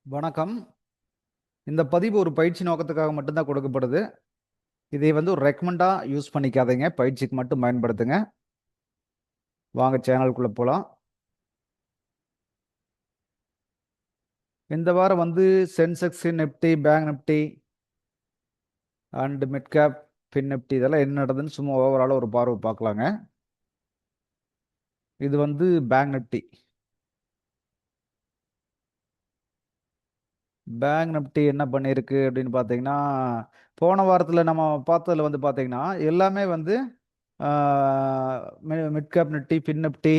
வணக்கம். இந்த பதிவு ஒரு பயிற்சி நோக்கத்துக்காக மட்டும் தான் கொடுக்கப்படுது. இதை வந்து ஒரு ரெக்கமெண்டா யூஸ் பண்ணிக்காதீங்க. பயிற்சிக்கு மட்டும் பயன்படுத்துங்க. வாங்க சேனலுக்குள்ள போலாம். இந்த வாரம் வந்து Sensex, Nifty, bank Nifty and mid cap, fin Nifty இதெல்லாம் என்ன நடக்குதுன்னு சும்மா ஓவரால ஒரு பார்வை பார்க்கலாங்க. இது வந்து பேங்க் நிப்டி. பேங்க் நிப்டி என்ன பண்ணியிருக்கு அப்படின்னு பார்த்தீங்கன்னா, போன வாரத்தில் நம்ம பார்த்ததுல வந்து பார்த்தீங்கன்னா, எல்லாமே வந்து mid cap Nifty, fin Nifty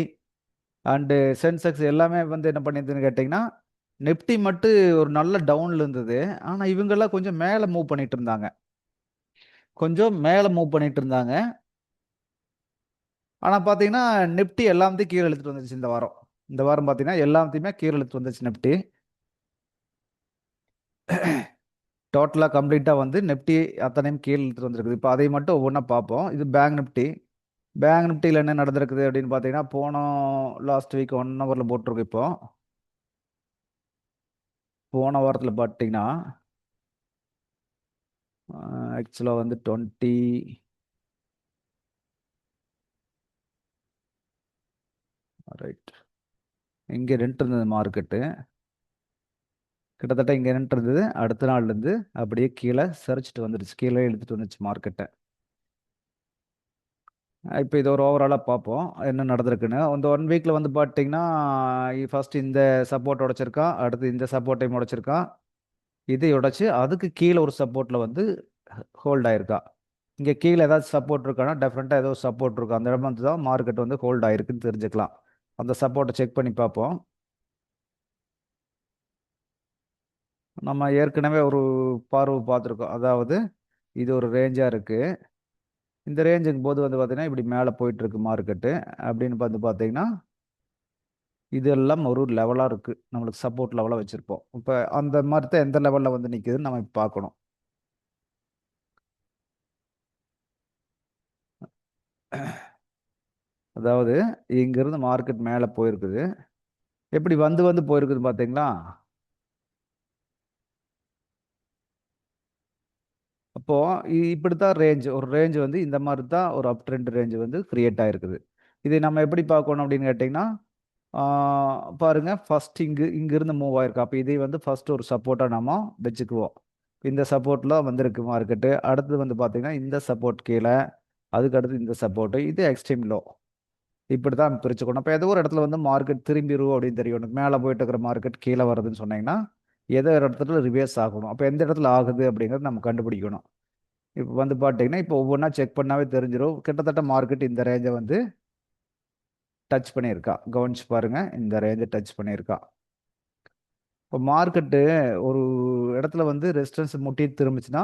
and Sensex எல்லாமே வந்து என்ன பண்ணியிருந்ததுன்னு கேட்டிங்கன்னா, நிஃப்டி மட்டும் ஒரு நல்ல டவுன்ல இருந்தது. ஆனா, இவங்கலாம் கொஞ்சம் மேல மூவ் பண்ணிட்டு இருந்தாங்க. கொஞ்சம் மேல மூவ் பண்ணிட்டு இருந்தாங்க. ஆனா பார்த்தீங்கன்னா, நிஃப்டி எல்லாத்தையும் கீழ இழுத்துட்டு வந்துருச்சு இந்த வாரம். இந்த வாரம் பார்த்தீங்கன்னா, எல்லாத்தையுமே கீழ இழுத்துட்டு வந்துருச்சு நிஃப்டி. டோட்டலா கம்ப்ளீட்டா வந்து நிஃப்டி அத்தனையும் கீழ இழுத்துட்டு வந்திருக்குது. இப்ப அதை மட்டும் ஒவ்வொன்னா பார்ப்போம். இது பேங்க் நிஃப்டி. பேங்க் நிஃப்டில என்ன நடந்திருக்குது அப்படின்னு பார்த்தீங்கன்னா, போன லாஸ்ட் வீக் 1 ஹவர்ல போட்டிருக்கு இப்போ. போன வாரத்துல பார்த்தீங்கன்னா, ஆக்சுவலா வந்து 20 ரைட். இங்க நின்னுட்டு இருந்தது மார்க்கெட்டு. கிட்டத்தட்ட இங்க நின்னுட்டு இருந்தது. அடுத்த நாள்லேருந்து அப்படியே கீழ சரிச்சுட்டு வந்துருச்சு. கீழ இழுத்துட்டு வந்துருச்சு மார்க்கெட்ட. இப்ப இத ஒரு ஓவராலா பார்ப்போம். என்ன நடந்திருக்குன்னு. இந்த 1 வீக்ல வந்து பார்த்தீங்கன்னா, ஃபர்ஸ்ட் இந்த சப்போர்ட் உடைச்சிருக்கான். அடுத்து இந்த சப்போர்ட்டையும் உடைச்சிருக்கான். இதை உடைச்சு அதுக்கு கீழ ஒரு சப்போர்ட்ல வந்து ஹோல்ட் ஆயிருக்கான். இங்க கீழ ஏதாச்சும் சப்போர்ட் இருக்கான்னா, டெஃபினட்டா ஏதோ சப்போர்ட் இருக்கும். அந்த இடம் வந்து தான் மார்க்கெட் வந்து ஹோல்ட் ஆயிருக்குன்னு தெரிஞ்சுக்கலாம். அந்த சப்போர்ட்ட செக் பண்ணி பார்ப்போம். நம்ம ஏற்கனவே ஒரு பார்வை பார்த்துருக்கோம். அதாவது இது ஒரு ரேஞ்சா இருக்கு. இந்த ரேஞ்சுங்கும்போது வந்து பார்த்தீங்கன்னா, இப்படி மேல போயிட்டுருக்கு மார்க்கெட்டு. அப்படின்னு வந்து பார்த்தீங்கன்னா, இதெல்லாம் ஒரு லெவலா இருக்கு. நம்மளுக்கு சப்போர்ட் லெவலா வச்சிருப்போம். இப்ப அந்த மாரி தான் எந்த லெவல்ல வந்து நிக்குதுன்னு நம்ம இப்ப பார்க்கணும். அதாவது இங்கிருந்து மார்க்கெட் மேல போயிருக்குது. எப்படி வந்து வந்து போயிருக்குது பார்த்தீங்களா? அப்போ இப்படித்தான் ரேஞ்ச். ஒரு ரேஞ்ச் வந்து இந்த மாரி தான் ஒரு அப் ட்ரெண்ட் ரேஞ்ச் வந்து கிரியேட் ஆயிருக்குது. இதை நம்ம எப்படி பார்க்கணும் அப்படின்னு கேட்டீங்கன்னா, ஆ பாருங்க ஃபர்ஸ்ட் இங்கிருந்து மூவ் ஆயிருக்கு. அப்ப இதை வந்து ஃபர்ஸ்ட் ஒரு சப்போர்ட்டா நாம வச்சுக்குவோம். இந்த சப்போர்ட்ல வந்திருக்கு மார்க்கெட்டு. அடுத்தது வந்து பார்த்தீங்கன்னா, இந்த சப்போர்ட் கீழ, அதுக்கு அடுத்து இந்த சப்போர்ட். இது எக்ஸ்ட்ரீம் லோ. இப்படித்தான் பிரிச்சுக்கணும். அப்ப ஏதோ ஒரு இடத்துல வந்து மார்க்கெட் திரும்பிரும் அப்படின்னு தெரியும். உனக்கு மேல போயிட்டு இருக்கிற மார்க்கெட் கீழ வருதுன்னு சொன்னீங்கன்னா, ஏதோ ஒரு இடத்துல ரிவர்ஸ் ஆகணும். அப்ப எந்த இடத்துல ஆகுது அப்படிங்கிறத நம்ம கண்டுபிடிக்கணும். இப்ப வந்து பார்த்தீங்கன்னா, இப்ப ஒவ்வொன்னா செக் பண்ணாவே தெரிஞ்சிரும். கிட்டத்தட்ட மார்க்கெட் இந்த ரேஞ்ச வந்து டச் பண்ணியிருக்கா. கவனிச்சு பாருங்க. இந்த ரேஞ்ச டச் பண்ணியிருக்கா. இப்போ மார்க்கெட்டு ஒரு இடத்துல வந்து ரெசிஸ்டன்ஸ் முட்டி திரும்பிச்சுன்னா,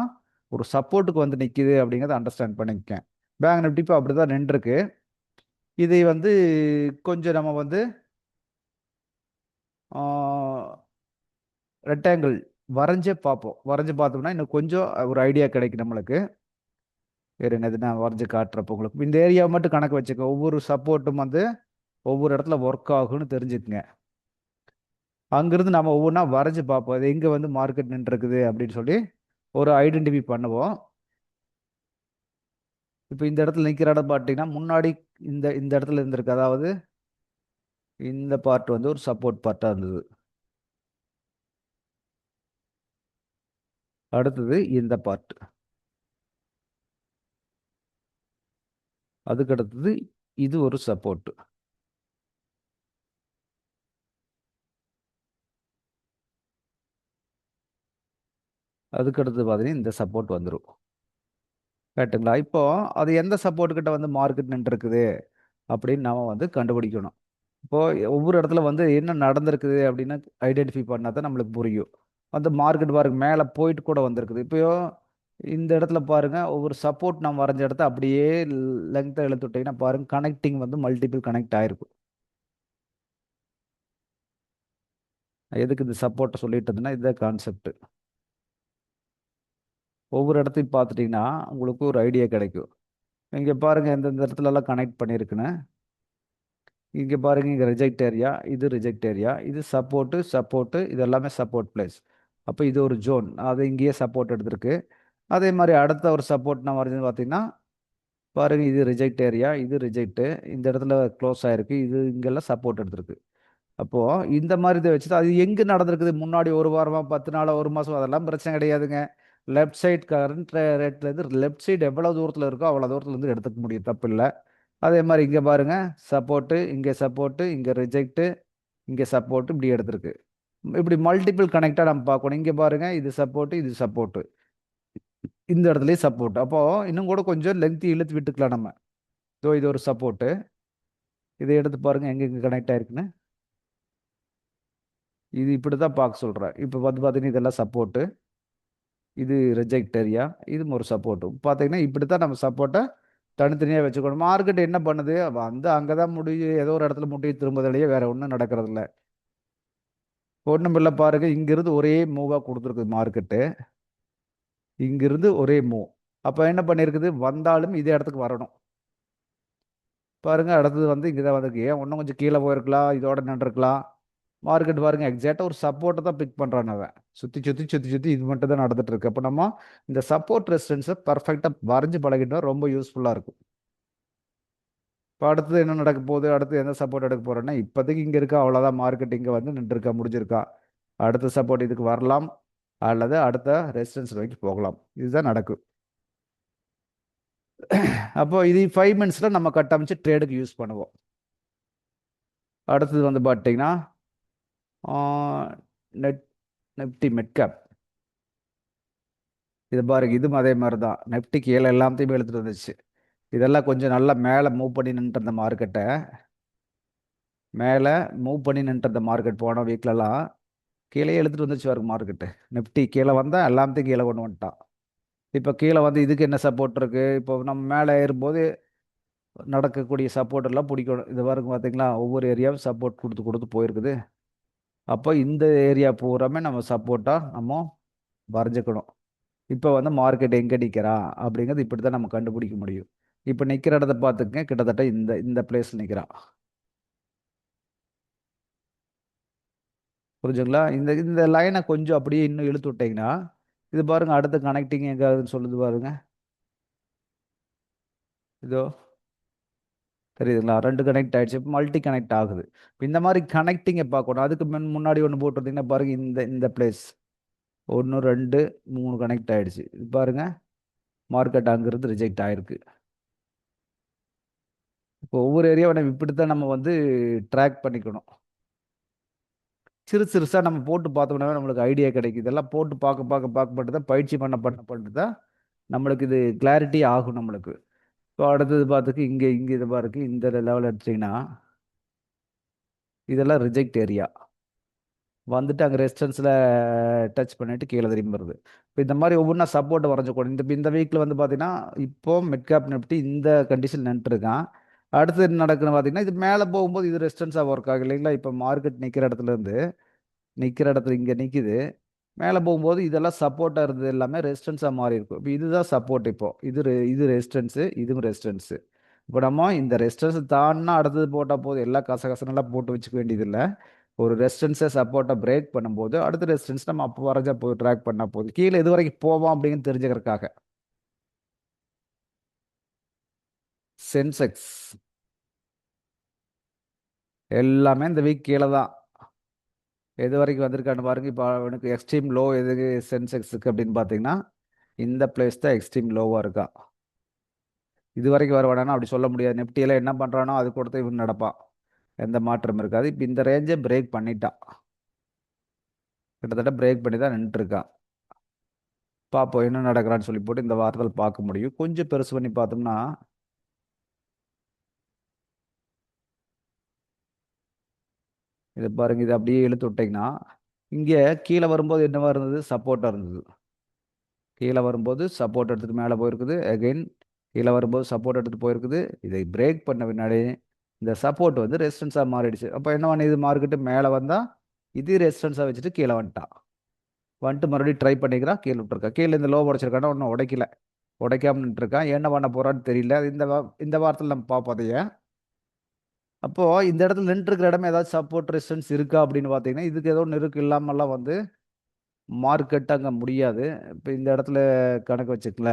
ஒரு சப்போர்ட்டுக்கு வந்து நிக்குது அப்படிங்கிறத அண்டர்ஸ்டாண்ட் பண்ணிக்கங்க. பேங்க் நிஃப்டி இப்போ அப்படிதான் நின்றுருக்கு. இதை வந்து கொஞ்சம் நம்ம வந்து ரெக்டாங்கிள் வரைஞ்சே பார்ப்போம். வரைஞ்சு பார்த்தோம்னா இன்னும் கொஞ்சம் ஒரு ஐடியா கிடைக்கும் நம்மளுக்கு. இருங்க இது நான் வரைஞ்சு காட்டுறப்ப உங்களுக்கு. இந்த ஏரியாவை மட்டும் கணக்கு வச்சுக்க. ஒவ்வொரு சப்போர்ட்டும் வந்து ஒவ்வொரு இடத்துல ஒர்க் ஆகும்னு தெரிஞ்சுக்குங்க. அங்கிருந்து நம்ம ஒவ்வொன்றா வரைஞ்சு பார்ப்போம். அது எங்க வந்து மார்க்கெட் நின்றுருக்குது அப்படின்னு சொல்லி ஒரு ஐடென்டிஃபை பண்ணுவோம். இப்போ இந்த இடத்துல நிற்கிற இடம் பார்த்தீங்கன்னா, முன்னாடி இந்த இந்த இடத்துல இருந்திருக்கு. அதாவது இந்த பார்ட் வந்து ஒரு சப்போர்ட் பார்ட்டா இருந்தது. அடுத்தது இந்த பார்ட். அதுக்கு அடுத்தது இது ஒரு சப்போர்ட். அதுக்கு அடுத்தது பார்த்தீங்கன்னா, இந்த சப்போர்ட் வந்துரும். கரெக்ட்டுங்களா? இப்போ அது எந்த சப்போர்ட் கிட்ட வந்து மார்க்கெட் நின்றுருக்குது அப்படின்னு நாம வந்து கண்டுபிடிக்கணும். இப்போ ஒவ்வொரு இடத்துல வந்து என்ன நடந்திருக்குது அப்படின்னு ஐடென்டிஃபை பண்ணா தான் நம்மளுக்கு புரியும். வந்து மார்க்கெட் பாருங்க மேல போயிட்டு கூட வந்திருக்குது. இப்போ இந்த இடத்துல பாருங்க ஒவ்வொரு சப்போர்ட் நான் வரைஞ்ச இடத்த அப்படியே லெங்த்தா இழுத்து விட்டீங்கன்னா பாருங்க கனெக்டிங் வந்து மல்டிபிள் கனெக்ட் ஆயிருக்கும். எதுக்கு இந்த சப்போர்ட்ட சொல்லிட்டு இருந்தேன்னா, இதுதான் கான்செப்ட். ஒவ்வொரு இடத்தையும் பார்த்துட்டீங்கன்னா, உங்களுக்கு ஒரு ஐடியா கிடைக்கும். இங்க பாருங்க எந்தெந்த இடத்துலலாம் கனெக்ட் பண்ணியிருக்குன்னு. இங்கே பாருங்க, இங்கே ரிஜெக்ட் ஏரியா, இது ரிஜெக்ட் ஏரியா, இது சப்போர்ட்டு சப்போர்ட்டு, இது எல்லாமே சப்போர்ட் பிளேஸ். அப்போ இது ஒரு ஜோன், அது இங்கேயே சப்போர்ட் எடுத்திருக்கு. அதே மாதிரி அடுத்த ஒரு சப்போர்ட் நான் வருதுன்னு பார்த்தீங்கன்னா, பாருங்க, இது ரிஜெக்ட் ஏரியா, இது ரிஜெக்ட்டு, இந்த இடத்துல க்ளோஸ் ஆயிருக்கு, இது இங்கெல்லாம் சப்போர்ட் எடுத்திருக்கு. அப்போ இந்த மாதிரி இதை வச்சுட்டு அது எங்கே நடந்திருக்குது, முன்னாடி ஒரு வாரமா, 10 நாளா, ஒரு மாசம், அதெல்லாம் பிரச்சனை கிடையாதுங்க. லெஃப்ட் சைட் கரண்ட் ரேட்லேருந்து லெஃப்ட் சைடு எவ்வளோ தூரத்தில் இருக்கோ அவ்வளோ தூரத்துல இருந்து எடுத்துக்க முடியும், தப்பு இல்லை. அதே மாதிரி இங்கே பாருங்க, சப்போர்ட்டு, இங்கே சப்போர்ட்டு, இங்கே ரிஜெக்ட்டு, இங்கே சப்போர்ட்டு, இப்படி எடுத்திருக்கு. இப்படி மல்டிபிள் கனெக்டாக நம்ம பார்க்கணும். இங்கே பாருங்க, இது சப்போர்ட்டு, இது சப்போர்ட்டு, இந்த இடத்துலயும் சப்போர்ட். அப்போ இன்னும் கூட கொஞ்சம் லெங்க்தி இழுத்து விட்டுக்கலாம் நம்ம. இதோ இது ஒரு சப்போர்ட்டு, இதை எடுத்து பாருங்க எங்க எங்க கனெக்ட் ஆயிருக்குன்னு. இது இப்படி தான் பார்க்க சொல்கிறேன். இப்போ வந்து பார்த்தீங்கன்னா இதெல்லாம் சப்போர்ட்டு, இது ரிஜெக்ட் ஏரியா, இது ஒரு சப்போர்ட்டு. பார்த்தீங்கன்னா இப்படி தான் நம்ம சப்போர்ட்டை தனித்தனியாக வச்சுக்கணும். மார்க்கெட் என்ன பண்ணுது, வந்து அங்கே தான் முடியும், ஏதோ ஒரு இடத்துல முட்டி திரும்புதலையே, வேற ஒன்றும் நடக்கிறதில்ல. ஒன்றும் இல்லை பாருங்க, இங்கிருந்து ஒரே மூவாக கொடுத்துருக்கு மார்க்கெட்டு, இங்கிருந்து ஒரே மூவ். அப்போ என்ன பண்ணியிருக்குது, வந்தாலும் இதே இடத்துக்கு வரணும். பாருங்க, அடுத்தது வந்து இங்கே தான் வந்திருக்கு. ஏன் இன்னும் கொஞ்சம் கீழே போயிருக்கலாம், இதோட நின்றுருக்கலாம். மார்க்கெட் பாருங்க, எக்ஸாக்டாக ஒரு சப்போர்ட்டை தான் பிக் பண்ணுறான் அவன். சுற்றி சுற்றி சுற்றி சுற்றி இது மட்டும் தான் நடந்துட்டு இருக்கு. அப்போ நம்ம இந்த சப்போர்ட் ரெசிஸ்டன்ஸை பர்ஃபெக்டாக வரைஞ்சு பழகிட்டோம், ரொம்ப யூஸ்ஃபுல்லாக இருக்கும். இப்போ அடுத்தது என்ன நடக்க போகுது, அடுத்து எந்த சப்போர்ட் எடுக்க போகிறோன்னா, இப்போதைக்கு இங்கே இருக்கா, அவ்வளோதான், மார்க்கெட் இங்கே வந்து நின்றுருக்கா, முடிஞ்சிருக்கா. அடுத்த சப்போர்ட் இதுக்கு வரலாம், அல்லது அடுத்த ரெசிஸ்டன்ஸ் நோக்கி போகலாம். இதுதான் நடக்கும். அப்போ இது 5 மினிட்ஸில் நம்ம கட்டமைச்சு ட்ரேடுக்கு யூஸ் பண்ணுவோம். அடுத்தது வந்து பார்த்தீங்கன்னா நெட் நெஃப்டி மெட்கேப். இது பாருங்க, இதுவும் அதே மாதிரி தான். நெஃப்டி கீழே எல்லாத்தையுமே எடுத்துட்டு வந்துச்சு. இதெல்லாம் கொஞ்சம் நல்லா மேலே மூவ் பண்ணி நின்று இருந்த மார்க்கெட்டை, மேலே மூவ் பண்ணி நின்று இருந்த மார்க்கெட் போன வீக்லலாம் கீழே எடுத்துட்டு வந்துச்சு பாருங்க மார்க்கெட்டு. நிஃப்டி கீழே வந்தால் எல்லாத்தையும் கீழே கொண்டு வந்துட்டான். இப்போ கீழே வந்து இதுக்கு என்ன சப்போர்ட் இருக்கு, இப்போ நம்ம மேலே ஏறும்போது நடக்கக்கூடிய சப்போர்ட் எல்லாம் பிடிக்கணும். இது பாருங்க, பார்த்தீங்களா, ஒவ்வொரு ஏரியாவும் சப்போர்ட் கொடுத்து கொடுத்து போயிருக்குது. அப்போ இந்த ஏரியா பூராமே நம்ம சப்போர்ட்டாக நம்ம வரைஞ்சிக்கணும். இப்போ வந்து மார்க்கெட் எங்கே நிற்கிறா அப்படிங்கிறது இப்படி தான் நம்ம கண்டுபிடிக்க முடியும். இப்போ நிற்கிற இடத்த பார்த்துக்கங்க, கிட்டத்தட்ட இந்த இந்த பிளேஸில் நிற்கிறான். புரிஞ்சுங்களா? இந்த இந்த லைனை கொஞ்சம் அப்படியே இன்னும் இழுத்து விட்டீங்கன்னா, இது பாருங்க, அடுத்த கனெக்டிங் எங்காவதுன்னு சொல்லுது பாருங்க. இதோ தெரியுதுங்களா, 2 கனெக்ட் ஆயிடுச்சு, இப்போ மல்டி கனெக்ட் ஆகுது. இப்போ இந்த மாதிரி கனெக்டிங்கை பார்க்கணும். அதுக்கு முன்னாடி ஒன்று போட்டுருந்தீங்கன்னா பாருங்க, இந்த இந்த பிளேஸ் 1 2 3 கனெக்ட் ஆயிடுச்சு. இது பாருங்க, மார்க்கெட் அங்கிருந்து ரிஜெக்ட் ஆயிருக்கு. இப்போ ஒவ்வொரு ஏரியாவை நம்ம இப்படி தான் நம்ம வந்து ட்ராக் பண்ணிக்கணும். சிறு சிறுசாக நம்ம போட்டு பார்த்தோம்னா நம்மளுக்கு ஐடியா கிடைக்குது. இதெல்லாம் போட்டு பார்க்க பார்க்க பார்க்கப்பட்டு தான், பயிற்சி பண்ணப்பட்டு தான் நம்மளுக்கு இது கிளாரிட்டி ஆகும் நம்மளுக்கு. இப்போ அடுத்தது பார்த்துக்கு இங்கே இங்கே இது பாருக்கு, இந்த லெவல் எடுத்தீங்கன்னா இதெல்லாம் ரிஜெக்ட் ஏரியா வந்துட்டு அங்கே ரெசிஸ்டன்ஸில் டச் பண்ணிட்டு கீழே திரும்பி வருது. இப்போ இந்த மாதிரி ஒவ்வொன்றா சப்போர்ட்டை வரைஞ்சக்கூடாது. இந்த வீக்கில் வந்து பார்த்தீங்கன்னா இப்போ மிட் கேப் நிஃப்டி இந்த கண்டிஷன் நின்றுருக்கான். அடுத்து என்ன நடக்குன்னு பார்த்தீங்கன்னா, இது மேலே போகும்போது இது ரெசிஸ்டன்ஸாக ஒர்க் ஆகும் இல்லைங்களா. இப்போ மார்க்கெட் நிற்கிற இடத்துல இருந்து நிற்கிற இடத்துல இங்கே நிற்கிது, மேலே போகும்போது இதெல்லாம் சப்போர்ட்டாக இருந்தது எல்லாமே ரெசிஸ்டன்ஸாக மாறி இருக்கும். இப்போ இதுதான் சப்போர்ட். இப்போ இது ரெசிஸ்டன்ஸு, இதுவும் ரெசிஸ்டன்ஸு. இப்போ நம்ம இந்த ரெசிஸ்டன்ஸ் தாண்டினா அடுத்தது போட்டால் போதும், எல்லாம் கசகசனெல்லாம் போட்டு வச்சுக்க வேண்டியதில்லை. ஒரு ரெசிஸ்டன்ஸை சப்போர்ட்டை பிரேக் பண்ணும்போது அடுத்த ரெசிஸ்டன்ஸ் நம்ம அப்போ வரைஞ்சா போதும், ட்ராக் பண்ணால் போதும். கீழே இது வரைக்கும் போவோம் அப்படின்னு தெரிஞ்சுக்கிறதுக்காக. சென்செக்ஸ் எல்லாமே இந்த வீக் கீழே தான். எது வரைக்கும் வந்திருக்கான்னு பாருங்க. இப்போ அவனுக்கு எக்ஸ்ட்ரீம் லோ எதுக்கு சென்செக்ஸுக்கு அப்படின்னு பார்த்தீங்கன்னா, இந்த பிளேஸ் தான் எக்ஸ்ட்ரீம் லோவாக இருக்கா. இது வரைக்கும் வர வேணாம்னா அப்படி சொல்ல முடியாது. நிஃப்டியில் என்ன பண்ணுறானோ அது கொடுத்து இவன் நடப்பான், எந்த மாற்றம் இருக்காது. இப்போ இந்த ரேஞ்சை பிரேக் பண்ணிட்டான், கிட்டத்தட்ட பிரேக் பண்ணி தான் நின்றுருக்கான். பார்ப்போம் என்ன நடக்கிறான்னு சொல்லி போட்டு இந்த வாரத்தில் பார்க்க முடியும். கொஞ்சம் பெருசு பண்ணி பார்த்தோம்னா இதை பாருங்க, இது அப்படியே இழுத்து விட்டிங்கன்னா இங்கே கீழே வரும்போது என்னவா இருந்தது, சப்போர்ட்டாக இருந்தது. கீழே வரும்போது சப்போர்ட் எடுத்துகிட்டு மேலே போயிருக்குது, அகைன் கீழே வரும்போது சப்போர்ட் எடுத்துகிட்டு போயிருக்குது. இதை பிரேக் பண்ண பின்னாடி இந்த சப்போர்ட் வந்து ரெசிஸ்டன்ஸாக மாறிடுச்சு. அப்போ என்ன பண்ணுது, மார்க்கெட்டு மேலே வந்தால் இது ரெசிஸ்டன்ஸாக வச்சுட்டு கீழே வந்துட்டு மறுபடியும் ட்ரை பண்ணிக்கிறா, கீழே விட்டுருக்கா. கீழே இந்த லோ உடைச்சிருக்கானா, ஒன்றும் உடைக்கல, உடைக்காம நின்றுருக்கான். என்ன பண்ண போகிறான்னு தெரியல. இந்த வாரத்தில் நம்ம பார்ப்போம் அதையே. அப்போ இந்த இடத்துல நின்று இருக்கிற இடமே ஏதாச்சும் சப்போர்ட் ரெசிஸ்டன்ஸ் இருக்கா அப்படின்னு பார்த்தீங்கன்னா இதுக்கு ஏதோ ஒன்று இருக்கு, இல்லாமலாம் வந்து மார்க்கெட் அங்கே முடியாது. இப்போ இந்த இடத்துல கணக்கு வச்சுக்கல,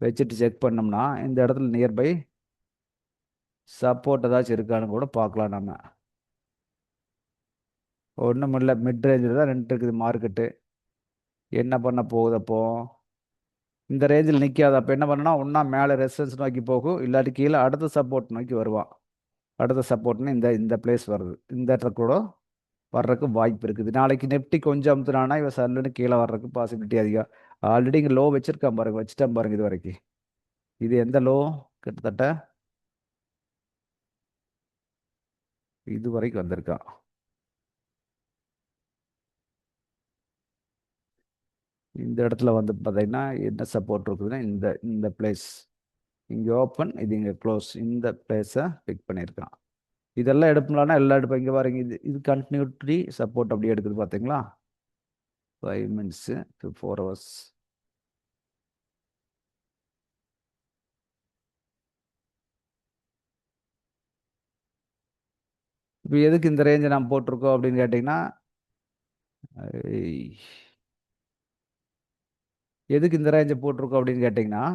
வச்சுட்டு செக் பண்ணோம்னா இந்த இடத்துல நியர்பை சப்போர்ட் ஏதாச்சும் இருக்கான்னு கூட பார்க்கலாம் நம்ம. ஒன்றும் இல்லை, மிட் ரேஞ்சில் தான் நின்று இருக்குது மார்க்கெட்டு. என்ன பண்ண போகுது அப்போ? இந்த ரேஞ்சில் நிற்காது. அப்போ என்ன பண்ணனா, ஒன்றா மேலே ரெசிஸ்டன்ஸ் நோக்கி போகும், இல்லாட்டி கீழே அடுத்த சப்போர்ட் நோக்கி வருவான். அடுத்த சப்போர்ட்னு இந்த இந்த பிளேஸ் வருது, இந்த இடத்துல கூட வர்றதுக்கு வாய்ப்பு இருக்குது. நாளைக்கு நெஃப்டி கொஞ்சம் அமுத்துனானா இவன் சல்லுன்னு கீழே வர்றதுக்கு பாசிபிலிட்டி அதிகம். ஆல்ரெடி இங்கே லோ வச்சிருக்கான் பாருங்க, வச்சுட்டான் பாருங்க இது வரைக்கும். இது எந்த லோ? கிட்டத்தட்ட இது வரைக்கும் வந்திருக்கான். இந்த இடத்துல வந்து பார்த்தீங்கன்னா என்ன சப்போர்ட் இருக்குதுன்னா இந்த இந்த பிளேஸ். இங்கே ஓப்பன், இது இங்கே க்ளோஸ், இந்த பிளேஸை பிக் பண்ணியிருக்கான். இதெல்லாம் எடுப்பலாம்னா எல்லாம் எடுப்பேன். இங்கே பாருங்க, இது இது கண்டினியூட்டி சப்போர்ட் அப்படியே எடுக்குது பார்த்தீங்களா? 5 minutes to 4 hours. இப்போ எதுக்கு இந்த ரேஞ்சை நாம் போட்டிருக்கோம் அப்படின்னு கேட்டிங்கன்னா, ஐ, எதுக்கு இந்த ரேஞ்சை போட்டிருக்கோம் அப்படின்னு கேட்டிங்கன்னா,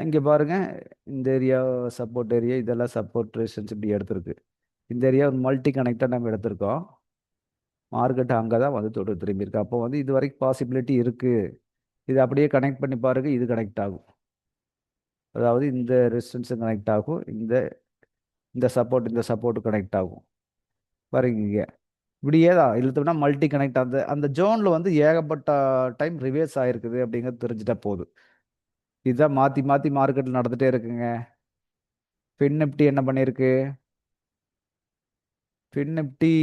இங்கே பாருங்க, இந்த ஏரியா சப்போர்ட் ஏரியா, இதெல்லாம் சப்போர்ட் ரெசிஸ்டன்ஸ் இப்படி எடுத்திருக்கு. இந்த ஏரியா ஒரு மல்டி கனெக்டாக நம்ம எடுத்திருக்கோம். மார்க்கெட் அங்கே தான் வந்து தொட்டு திரும்பியிருக்கு. அப்போ வந்து இது வரைக்கும் பாசிபிலிட்டி இருக்குது. இது அப்படியே கனெக்ட் பண்ணி பாருங்க, இது கனெக்ட் ஆகும். அதாவது இந்த ரெசிஸ்டன்ஸும் கனெக்ட் ஆகும், இந்த இந்த சப்போர்ட் இந்த சப்போர்ட் கனெக்ட் ஆகும் பாருங்க. இங்கே இப்படியே தான் இழுத்தோம்னா மல்டி கனெக்ட், அந்த அந்த ஜோனில் வந்து ஏகப்பட்ட டைம் ரிவேர்ஸ் ஆயிருக்குது அப்படிங்கிறது தெரிஞ்சிட்டா போதும். இதுதான் மாற்றி மாற்றி மார்க்கெட்டில் நடந்துகிட்டே இருக்குங்க. ஃபின் நிஃப்டி என்ன பண்ணியிருக்கு? ஃபின் நிஃப்டி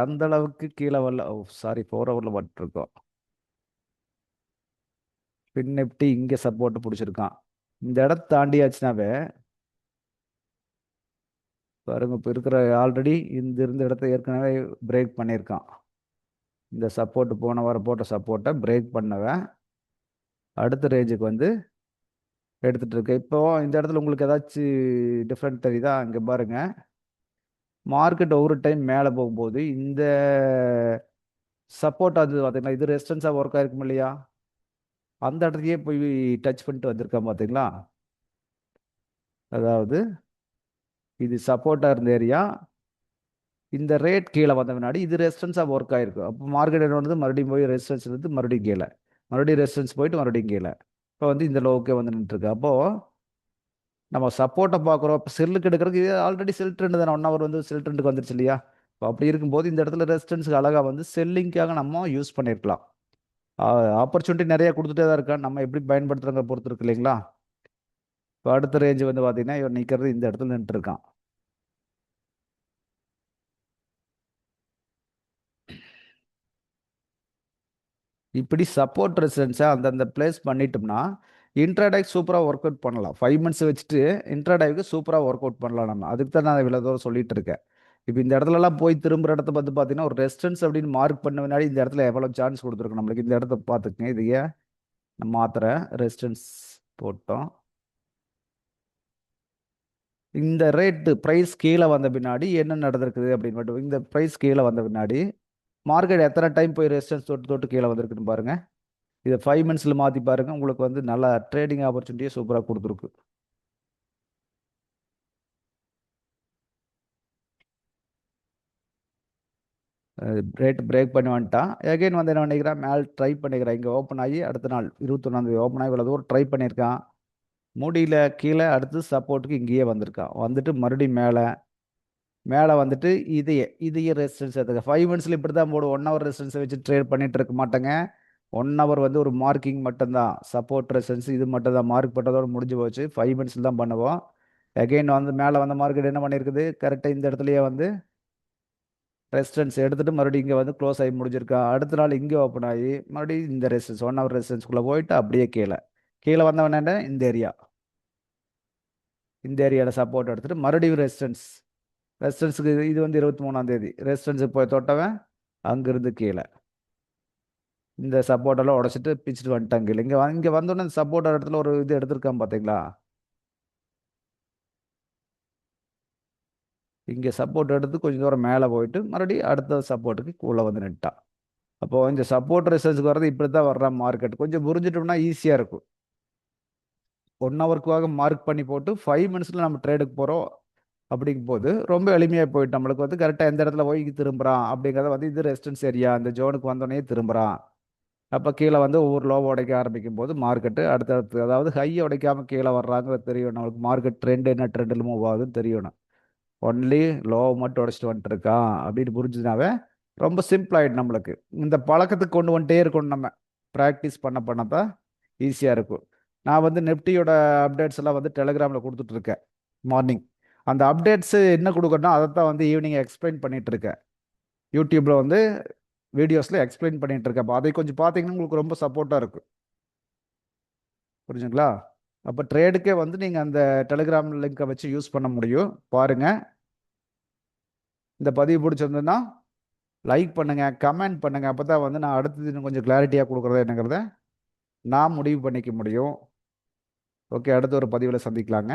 அந்த அளவுக்கு கீழே வரல. ஓ சாரி, 4 ஹவரில் வந்துருக்கோம். ஃபின் நிஃப்டி இங்கே சப்போர்ட் பிடிச்சிருக்கான். இந்த இடத்த தாண்டியாச்சுனாவே பாருங்க, இப்போ இருக்கிற ஆல்ரெடி இந்த இருந்த இடத்த ஏற்கனவே பிரேக் பண்ணியிருக்கான். இந்த சப்போர்ட் போன வாரம் போட்ட சப்போர்ட்டை பிரேக் பண்ணவன் அடுத்த ரேஞ்சுக்கு வந்து எடுத்துட்டு இருக்கு. இப்போ இந்த இடத்துல உங்களுக்கு ஏதாச்சும் டிஃப்ரெண்ட் தெரியுதா? இங்கே பாருங்க, மார்க்கெட் ஒவ்வொரு டைம் மேலே போகும்போது இந்த சப்போர்ட் அது பார்த்தீங்களா, இது ரெசிஸ்டன்ஸாக ஒர்க் ஆயிருக்கும் இல்லையா? அந்த இடத்துலயே போய் டச் பண்ணிட்டு வந்திருக்கான் பார்த்தீங்களா? அதாவது இது சப்போர்ட்டாக இருந்த ஏரியா, இந்த ரேட் கீழே வந்த முன்னாடி இது ரெசிஸ்டன்ஸாக ஒர்க் ஆயிருக்கும். அப்போ மார்க்கெட் என்ன பண்ணுது, மறுபடியும் போய் ரெசிஸ்டன்ஸ் இருந்து மறுபடியும் கீழே, மறுபடியும் ரெசிஸ்டன்ஸ் போயிட்டு மறுபடியும் கீழே, இப்போ வந்து இந்த லோவுக்கே வந்து நின்றுருக்கு. அப்போது நம்ம சப்போர்ட்டை பார்க்குறோம். இப்போ செல்லுக்கு எடுக்கிறதுக்கு இது ஆல்ரெடி செல் ட்ரெண்ட் தானே, 1 hour வந்து செல் ட்ரெண்டுக்கு வந்துருச்சு இல்லையா? இப்போ அப்படி இருக்கும்போது இந்த இடத்துல ரெசிஸ்டன்ஸுக்கு அழகாக வந்து செல்லிங்காக நம்ம யூஸ் பண்ணியிருக்கலாம். ஆப்பர்ச்சுனிட்டி நிறைய கொடுத்துட்டே தான் இருக்கான், நம்ம எப்படி பயன்படுத்துறங்க பொறுத்து இருக்கு இல்லைங்களா? இப்போ அடுத்த ரேஞ்சு வந்து பார்த்தீங்கன்னா இவன் நிற்கிறது இந்த இடத்துல நின்று இருக்கான். இப்படி சப்போர்ட் ரெசிஸ்டன்ஸை அந்தந்த பிளேஸ் பண்ணிட்டோம்னா இன்ட்ராடே சூப்பராக ஒர்க் அவுட் பண்ணலாம். 5 minutes வச்சுட்டு இன்ட்ராடேவுக்கு சூப்பராக ஒர்க் அவுட் பண்ணலாம். நம்ம அதுக்கு தான் நான் இவ்வளோ தூரம் சொல்லிட்டு இருக்கேன். இப்போ இந்த இடத்துலலாம் போய் திரும்புற இடத்த பார்த்து பார்த்தீங்கன்னா ஒரு ரெசிஸ்டன்ஸ் அப்படின்னு மார்க் பண்ண முன்னாடி இந்த இடத்துல எவ்வளோ சான்ஸ் கொடுத்துருக்கோம் நம்மளுக்கு. இந்த இடத்த பார்த்துக்குங்க, இது ஏன் நம்ம மாத்திரேன் ரெசிஸ்டன்ஸ் போட்டோம். இந்த ரேட்டு ப்ரைஸ் கீழே வந்த பின்னாடி என்ன நடந்திருக்குது அப்படின்னு மட்டும், இந்த ப்ரைஸ் கீழே வந்த பின்னாடி மார்க்கெட் எத்தனை டைம் போய் ரெசிஸ்டன்ஸ் தொட்டு தொட்டு கீழே வந்திருக்குன்னு பாருங்க. இதை 5 minutes மாற்றி பாருங்க, உங்களுக்கு வந்து நல்ல ட்ரேடிங் ஆப்பர்ச்சுனிட்டியை சூப்பராக கொடுத்துருக்கு. ரேட் பிரேக் பண்ணி வந்துட்டான். எகைன் வந்து என்ன பண்ணிக்கிறான், மேலே ட்ரை பண்ணிக்கிறான். இங்கே ஓப்பன் ஆகி அடுத்த நாள் 21 ஓப்பன் ஆகி இவ்வளோ தூரம் ட்ரை பண்ணியிருக்கான், முடியல. கீழே அடுத்து சப்போர்ட்டுக்கு இங்கேயே வந்திருக்கான். வந்துட்டு மறுபடியும் மேலே மேலே வந்துட்டு இதையே ரெசிஸ்டன்ஸ் எடுத்துக்க. 5 minutes இப்படி தான் போடும். 1 hour ரெசிஸ்டன்ஸை வச்சு ட்ரேட் பண்ணிட்டு இருக்க மாட்டேங்க. 1 hour வந்து ஒரு மார்க்கிங் மட்டும்தான், சப்போர்ட் ரெசிஸ்டன்ஸ் இது மட்டும் தான் மார்க் பண்ணதோடு முடிஞ்சு போச்சு. 5 minutes தான் பண்ணுவோம். எகைன் வந்து மேலே வந்த மார்க்கெட் என்ன பண்ணியிருக்குது, கரெக்டாக இந்த இடத்துலயே வந்து ரெசிஸ்டன்ஸ் எடுத்துட்டு மறுபடியும் இங்கே வந்து க்ளோஸ் ஆகி முடிஞ்சிருக்கா. அடுத்த நாள் இங்கே ஓப்பன் ஆகி மறுபடியும் இந்த ரெசிஸ்டன்ஸ் 1 hour ரெசிஸ்டன்ஸ்குள்ளே போயிட்டு அப்படியே கீழே கீழே வந்தவன் என்ன, இந்த ஏரியா, இந்த ஏரியாவில் சப்போர்ட் எடுத்துட்டு மறுபடியும் ரெசிஸ்டன்ஸ், ரெசிஸ்டன்ஸுக்கு இது வந்து 23 ரெசிஸ்டன்ஸுக்கு போய் தொட்டவன் அங்கிருந்து கீழே இந்த சப்போர்ட்டெல்லாம் உடச்சிட்டு பிச்சுட்டு வந்துட்டாங்க. இல்லை இங்கே வந்தோடனே இந்த சப்போர்ட் இடத்துல ஒரு இது எடுத்திருக்கான் பார்த்தீங்களா? இங்கே சப்போர்ட் எடுத்து கொஞ்சம் தூரம் மேலே போயிட்டு மறுபடியும் அடுத்த சப்போர்ட்டுக்கு கீழே வந்து நின்ட்டான். அப்போது இந்த சப்போர்ட் ரெசிஸ்டன்ஸ்க்கு வர்றது இப்படி தான் வர்ற மார்க்கெட். கொஞ்சம் புரிஞ்சிட்டோம்னா ஈஸியாக இருக்கும். 1 ஹவருக்காக மார்க் பண்ணி போட்டு 5 மினிட்ஸில் நம்ம ட்ரேடுக்கு போகிறோம் அப்படிங்கும் போது ரொம்ப எளிமையாக போயிட்டு நம்மளுக்கு வந்து கரெக்டாக எந்த இடத்துல போய் திரும்புகிறான் அப்படிங்கிறத வந்து இது ரெசிஸ்டன்ஸ் ஏரியா இந்த ஜோனுக்கு வந்தோடனே திரும்புகிறான். அப்போ கீழே வந்து ஒவ்வொரு லோவை உடைக்க ஆரம்பிக்கும் போது மார்க்கெட்டு அடுத்தடுத்து அதாவது ஹையை உடைக்காமல் கீழே வர்றாங்கிறது தெரியும். நம்மளுக்கு மார்க்கெட் ட்ரெண்ட் என்ன ட்ரெண்டில் மூவ் ஆகுதுன்னு தெரியணும். ஒன்லி லோவை மட்டும் உடைச்சிட்டு வந்துட்டு இருக்கான் அப்படின்னு புரிஞ்சுனாவே ரொம்ப சிம்பிள் ஆகிடும் நம்மளுக்கு. இந்த பழக்கத்துக்கு கொண்டு வந்துட்டே இருக்கணும். நம்ம ப்ராக்டிஸ் பண்ண பண்ண தான் ஈஸியாக இருக்கும். நான் வந்து நிஃப்டியோட அப்டேட்ஸ் எல்லாம் வந்து டெலிகிராமில் கொடுத்துட்ருக்கேன் மார்னிங். அந்த அப்டேட்ஸு என்ன கொடுக்கணும் அதை தான் வந்து ஈவினிங் எக்ஸ்பிளைன் பண்ணிகிட்டு இருக்கேன். யூடியூப்பில் வந்து வீடியோஸில் எக்ஸ்பிளைன் பண்ணிகிட்டு இருக்கேன். அப்போ அதை கொஞ்சம் பார்த்தீங்கன்னா உங்களுக்கு ரொம்ப சப்போர்ட்டாக இருக்கும். புரிஞ்சுங்களா? அப்போ ட்ரேடுக்கே வந்து நீங்கள் அந்த டெலிகிராம் லிங்கை வச்சு யூஸ் பண்ண முடியும். பாருங்கள். இந்த பதிவு பிடிச்சிருந்ததுன்னா லைக் பண்ணுங்கள், கமெண்ட் பண்ணுங்கள். அப்போ தான் வந்து நான் அடுத்தது இன்னும் கொஞ்சம் கிளாரிட்டியாக கொடுக்குறது என்னங்கிறத நான் முடிவு பண்ணிக்க முடியும். ஓகே, அடுத்த ஒரு பதிவில் சந்திக்கலாங்க.